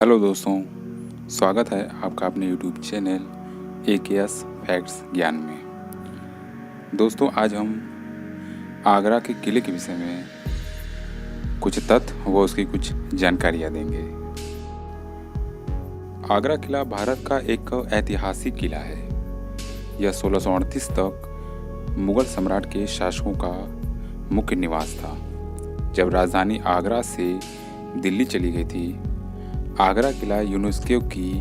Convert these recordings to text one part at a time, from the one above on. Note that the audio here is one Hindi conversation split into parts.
हेलो दोस्तों, स्वागत है आपका अपने यूट्यूब चैनल AKS फैक्ट्स ज्ञान में। दोस्तों, आज हम आगरा के किले के विषय में कुछ तथ्य व उसकी कुछ जानकारियाँ देंगे। आगरा किला भारत का एक ऐतिहासिक किला है। यह 1638 तक मुगल सम्राट के शासकों का मुख्य निवास था। जब राजधानी आगरा से दिल्ली चली गई थी, आगरा किला यूनेस्को की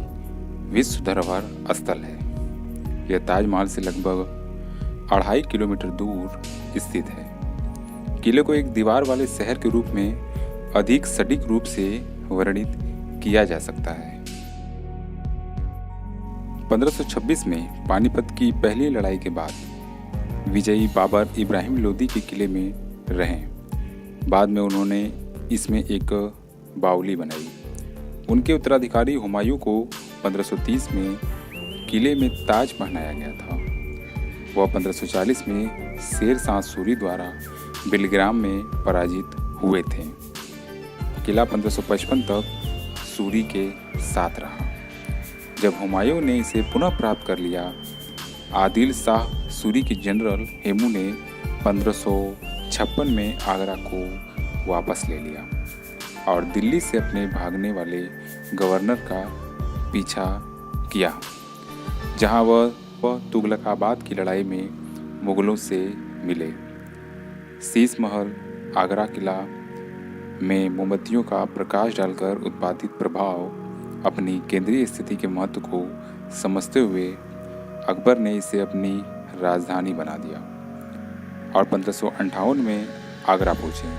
विश्व धरोहर स्थल है। यह ताजमहल से लगभग 2.5 किलोमीटर दूर स्थित है। किले को एक दीवार वाले शहर के रूप में अधिक सटीक रूप से वर्णित किया जा सकता है। 1526 में पानीपत की पहली लड़ाई के बाद विजयी बाबर इब्राहिम लोदी के किले में रहे। बाद में उन्होंने इसमें एक बावली बनाई। उनके उत्तराधिकारी हुमायूं को 1530 में किले में ताज पहनाया गया था। वह 1540 में शेर शाह सूरी द्वारा बिलग्राम में पराजित हुए थे। किला 1555 तक सूरी के साथ रहा। जब हुमायूं ने इसे पुनः प्राप्त कर लिया, आदिल शाह सूरी के जनरल हेमू ने 1556 में आगरा को वापस ले लिया और दिल्ली से अपने भागने वाले गवर्नर का पीछा किया, जहां वह तुगलकाबाद की लड़ाई में मुगलों से मिले। शीश महल आगरा किला में मोमबत्तियों का प्रकाश डालकर उत्पादित प्रभाव अपनी केंद्रीय स्थिति के महत्व को समझते हुए अकबर ने इसे अपनी राजधानी बना दिया और 1558 में आगरा पहुंचे।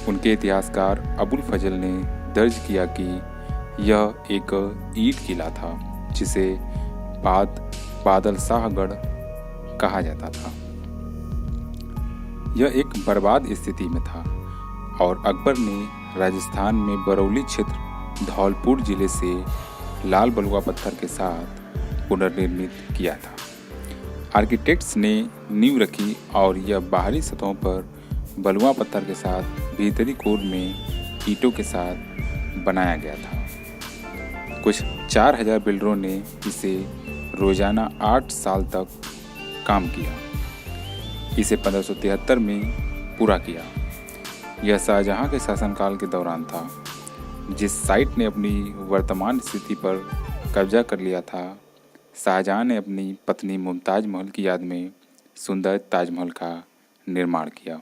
उनके इतिहासकार अबुल फजल ने दर्ज किया कि यह एक ईंट किला था, जिसे बादल शाहगढ़ कहा जाता था। यह एक बर्बाद स्थिति में था और अकबर ने राजस्थान में बरौली क्षेत्र धौलपुर जिले से लाल बलुआ पत्थर के साथ पुनर्निर्मित किया था। आर्किटेक्ट्स ने नींव रखी और यह बाहरी सतहों पर बलुआ पत्थर के साथ भीतरी कोर में ईंटों के साथ बनाया गया था। कुछ 4000 बिल्डरों ने इसे रोजाना 8 साल तक काम किया। इसे 1573 में पूरा किया। यह शाहजहां के शासनकाल के दौरान था। जिस साइट ने अपनी वर्तमान स्थिति पर कब्जा कर लिया था, शाहजहां ने अपनी पत्नी मुमताज महल की याद में सुंदर ताजमहल का निर्माण किया।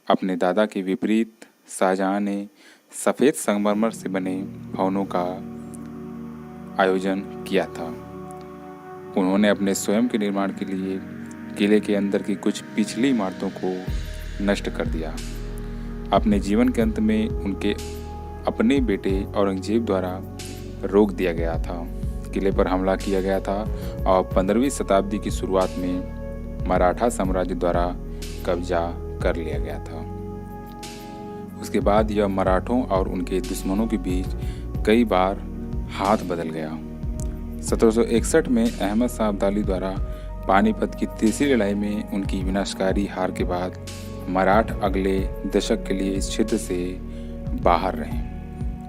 अपने दादा के विपरीत शाहजहां ने सफ़ेद संगमरमर से बने भवनों का आयोजन किया था। उन्होंने अपने स्वयं के निर्माण के लिए किले के अंदर की कुछ पिछली इमारतों को नष्ट कर दिया। अपने जीवन के अंत में उनके अपने बेटे औरंगजेब द्वारा रोक दिया गया था। किले पर हमला किया गया था और 15वीं शताब्दी की शुरुआत में मराठा साम्राज्य द्वारा कब्जा कर लिया गया था। उसके बाद यह मराठों और उनके दुश्मनों के बीच कई बार हाथ बदल गया। 1761 में अहमद शाह अब्दाली द्वारा पानीपत की तीसरी लड़ाई में उनकी विनाशकारी हार के बाद मराठ अगले दशक के लिए इस क्षेत्र से बाहर रहे।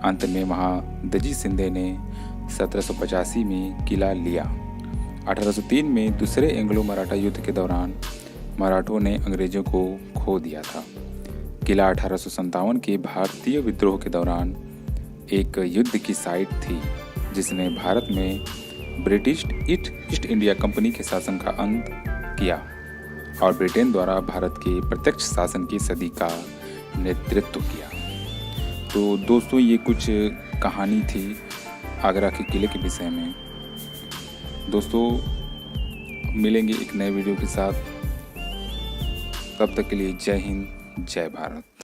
अंत में महादजी शिंदे ने 1785 में किला लिया। 1803 में दूसरे एंग्लो मराठा युद्ध के दौरान मराठों ने अंग्रेजों को खो दिया था। किला 1857 के भारतीय विद्रोह के दौरान एक युद्ध की साइट थी, जिसने भारत में ब्रिटिश ईस्ट इंडिया कंपनी के शासन का अंत किया और ब्रिटेन द्वारा भारत के प्रत्यक्ष शासन की सदी का नेतृत्व किया। तो दोस्तों, ये कुछ कहानी थी आगरा के किले के विषय में। दोस्तों, मिलेंगे एक नए वीडियो के साथ। तब तक के लिए जय हिंद, जय भारत।